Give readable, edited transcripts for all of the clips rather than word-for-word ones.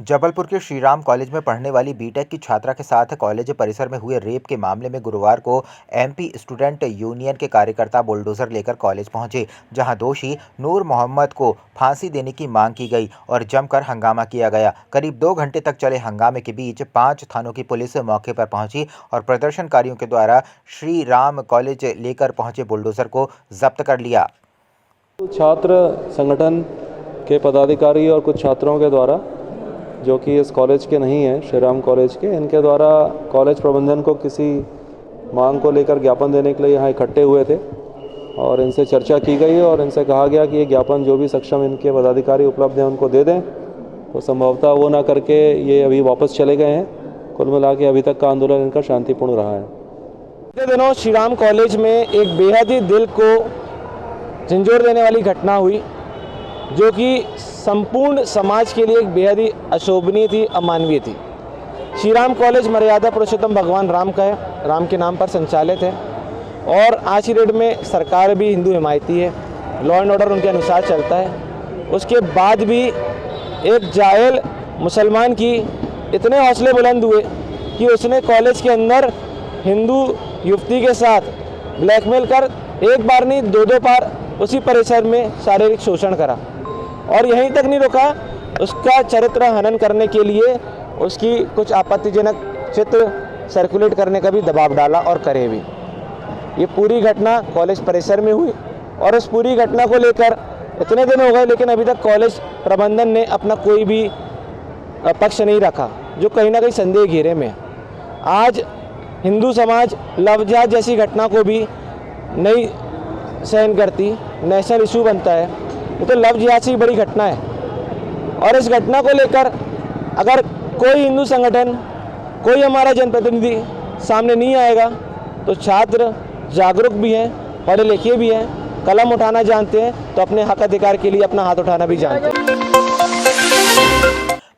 जबलपुर के श्रीराम कॉलेज में पढ़ने वाली बीटेक की छात्रा के साथ कॉलेज परिसर में हुए रेप के मामले में गुरुवार को एमपी स्टूडेंट यूनियन के कार्यकर्ता बुलडोजर लेकर कॉलेज पहुंचे, जहां दोषी नूर मोहम्मद को फांसी देने की मांग की गई और जमकर हंगामा किया गया। करीब 2 घंटे तक चले हंगामे के बीच 5 थानों की पुलिस मौके पर पहुंची और प्रदर्शनकारियों के द्वारा श्रीराम कॉलेज लेकर पहुंचे बुलडोजर को जब्त कर लिया। छात्र संगठन के पदाधिकारी और कुछ छात्रों के द्वारा, जो कि इस कॉलेज के नहीं हैं, श्रीराम कॉलेज के, इनके द्वारा कॉलेज प्रबंधन को किसी मांग को लेकर ज्ञापन देने के लिए यहाँ इकट्ठे हुए थे और इनसे चर्चा की गई और इनसे कहा गया कि ये ज्ञापन जो भी सक्षम इनके पदाधिकारी उपलब्ध हैं उनको दे दें। तो संभवतः वो ना करके ये अभी वापस चले गए हैं। कुल मिला के अभी तक का आंदोलन इनका शांतिपूर्ण रहा है। पिछले दिनों श्रीराम कॉलेज में एक बेहद ही दिल को झंझोर देने वाली घटना हुई, जो कि संपूर्ण समाज के लिए एक बेहद ही अशोभनीय थी, अमानवीय थी। श्रीराम कॉलेज मर्यादा पुरुषोत्तम भगवान राम का है, राम के नाम पर संचालित है और आज की डेट में सरकार भी हिंदू हिमायती है, लॉ एंड ऑर्डर उनके अनुसार चलता है। उसके बाद भी एक जाहिल मुसलमान की इतने हौसले बुलंद हुए कि उसने कॉलेज के अंदर हिंदू युवती के साथ ब्लैकमेल कर एक बार नहीं 2-2 बार उसी परिसर में शारीरिक शोषण करा और यहीं तक नहीं रुका, उसका चरित्र हनन करने के लिए उसकी कुछ आपत्तिजनक चित्र सर्कुलेट करने का भी दबाव डाला और करे भी। ये पूरी घटना कॉलेज परिसर में हुई और इस पूरी घटना को लेकर इतने दिन हो गए, लेकिन अभी तक कॉलेज प्रबंधन ने अपना कोई भी पक्ष नहीं रखा, जो कहीं ना कहीं संदेह घेरे में है। आज हिंदू समाज लव जिहाद जैसी घटना को भी नहीं सहन करती, नेशनल इशू बनता है। ये तो लव जिहाद से बड़ी घटना है और इस घटना को लेकर अगर कोई हिंदू संगठन, कोई हमारा जनप्रतिनिधि सामने नहीं आएगा तो छात्र जागरूक भी हैं, पढ़े लिखे भी हैं, कलम उठाना जानते हैं, तो अपने हक अधिकार के लिए अपना हाथ उठाना भी जानते हैं।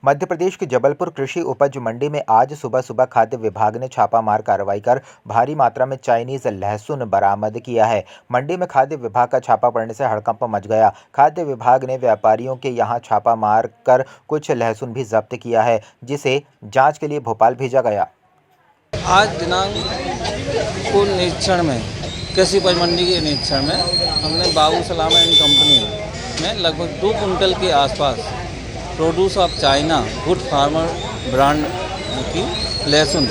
मध्य प्रदेश के जबलपुर कृषि उपज मंडी में आज सुबह खाद्य विभाग ने छापामार कार्रवाई कर भारी मात्रा में चाइनीज लहसुन बरामद किया है। मंडी में खाद्य विभाग का छापा पड़ने से हड़कंप मच गया। खाद्य विभाग ने व्यापारियों के यहां छापा मार कर कुछ लहसुन भी जब्त किया है, जिसे जांच के लिए भोपाल भेजा गया। आज दिनांक को निरीक्षण में, कृषि उपज मंडी के निरीक्षण में हमने बाबू सलाम एंड कंपनी में लगभग 2 कुंटल के आसपास produce of China good farmer brand की लहसुन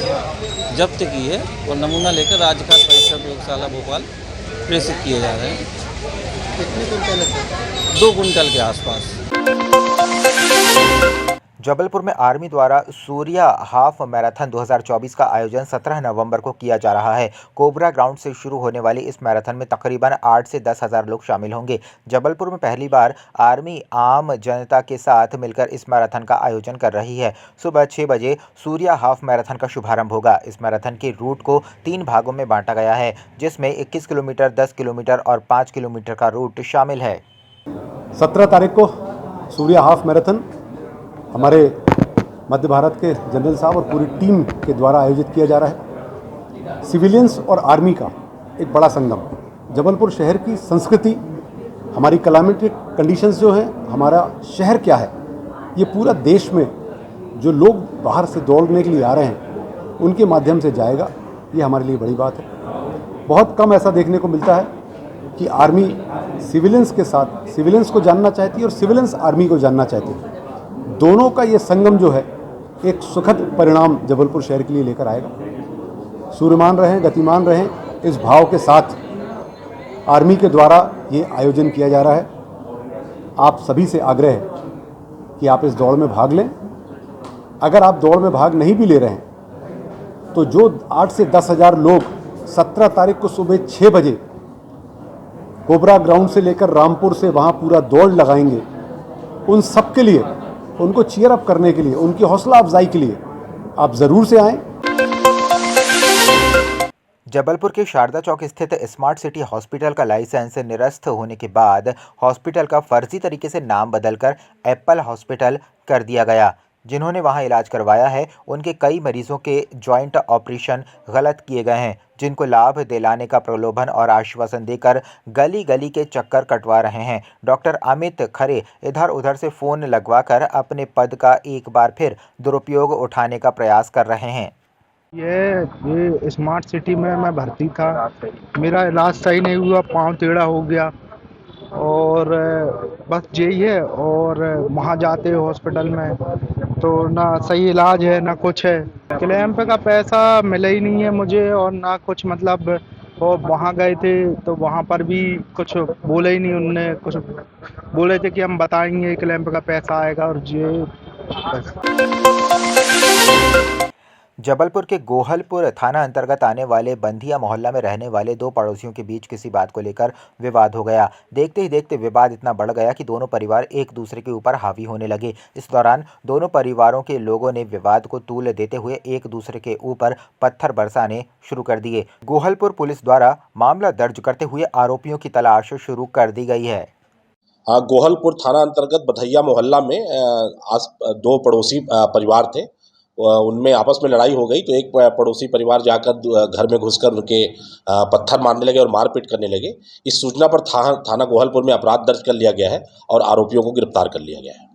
जब्त की है और नमूना लेकर राज्य खाद्य परीक्षण प्रयोगशाला भोपाल प्रेषित किए जा रहे हैं। कितने कुंटल है? 2 कुंटल के आसपास। जबलपुर में आर्मी द्वारा सूर्या हाफ मैराथन 2024 का आयोजन 17 नवंबर को किया जा रहा है। कोबरा ग्राउंड से शुरू होने वाली इस मैराथन में तकरीबन 8 से 10 हज़ार लोग शामिल होंगे। जबलपुर में पहली बार आर्मी आम जनता के साथ मिलकर इस मैराथन का आयोजन कर रही है। सुबह 6 बजे सूर्या हाफ मैराथन का शुभारंभ होगा। इस मैराथन के रूट को 3 भागों में बांटा गया है, जिसमें 21 किलोमीटर, 10 किलोमीटर और 5 किलोमीटर का रूट शामिल है। 17 तारीख को सूर्या हाफ मैराथन हमारे मध्य भारत के जनरल साहब और पूरी टीम के द्वारा आयोजित किया जा रहा है। सिविलियंस और आर्मी का एक बड़ा संगम। जबलपुर शहर की संस्कृति, हमारी क्लाइमेटिक कंडीशंस जो हैं, हमारा शहर क्या है, ये पूरा देश में जो लोग बाहर से दौड़ने के लिए आ रहे हैं उनके माध्यम से जाएगा। ये हमारे लिए बड़ी बात है। बहुत कम ऐसा देखने को मिलता है कि आर्मी सिविलियंस के साथ, सिविलियंस को जानना चाहती है और सिविलियंस आर्मी को जानना चाहती है। दोनों का ये संगम जो है एक सुखद परिणाम जबलपुर शहर के लिए लेकर आएगा। सूर्यमान रहें, गतिमान रहें, इस भाव के साथ आर्मी के द्वारा ये आयोजन किया जा रहा है। आप सभी से आग्रह है कि आप इस दौड़ में भाग लें। अगर आप दौड़ में भाग नहीं भी ले रहे हैं तो जो 8 से 10 हज़ार लोग 17 तारीख को सुबह 6 बजे कोबरा ग्राउंड से लेकर रामपुर से वहाँ पूरा दौड़ लगाएंगे, उन सब के लिए, उनको चीयर अप करने के लिए, उनकी हौसला अफजाई के लिए आप ज़रूर से आएँ। जबलपुर के शारदा चौक स्थित स्मार्ट सिटी हॉस्पिटल का लाइसेंस निरस्त होने के बाद हॉस्पिटल का फर्जी तरीके से नाम बदलकर एप्पल हॉस्पिटल कर दिया गया। जिन्होंने वहां इलाज करवाया है, उनके कई मरीजों के जॉइंट ऑपरेशन गलत किए गए हैं, जिनको लाभ दिलाने का प्रलोभन और आश्वासन देकर गली गली के चक्कर कटवा रहे हैं। डॉक्टर अमित खरे इधर उधर से फोन लगवाकर अपने पद का एक बार फिर दुरुपयोग उठाने का प्रयास कर रहे हैं। ये स्मार्ट सिटी में मैं भर्ती था, मेरा इलाज सही नहीं हुआ, पाँव टेढ़ा हो गया और बस यही है। और वहाँ जाते हॉस्पिटल में तो ना सही इलाज है ना कुछ है, क्लैंप का पैसा मिला ही नहीं है मुझे और ना कुछ मतलब। और वहाँ गए थे तो वहाँ पर भी कुछ बोले ही नहीं, उनने कुछ बोले थे कि हम बताएंगे क्लैंप का पैसा आएगा और ये बस। जबलपुर के गोहलपुर थाना अंतर्गत आने वाले बंधिया मोहल्ला में रहने वाले दो पड़ोसियों के बीच किसी बात को लेकर विवाद हो गया। देखते ही देखते विवाद इतना बढ़ गया कि दोनों परिवार एक दूसरे के ऊपर हावी होने लगे। इस दौरान दोनों परिवारों के लोगों ने विवाद को तूल देते हुए एक दूसरे के ऊपर पत्थर बरसाने शुरू कर दिए। गोहलपुर पुलिस द्वारा मामला दर्ज करते हुए आरोपियों की तलाश शुरू कर दी गई है। गोहलपुर थाना अंतर्गत बधैया मोहल्ला में दो पड़ोसी परिवार थे, उनमें आपस में लड़ाई हो गई तो एक पड़ोसी परिवार जाकर घर में घुसकर उनके पत्थर मारने लगे और मारपीट करने लगे। इस सूचना पर थाना गोहलपुर में अपराध दर्ज कर लिया गया है और आरोपियों को गिरफ्तार कर लिया गया है।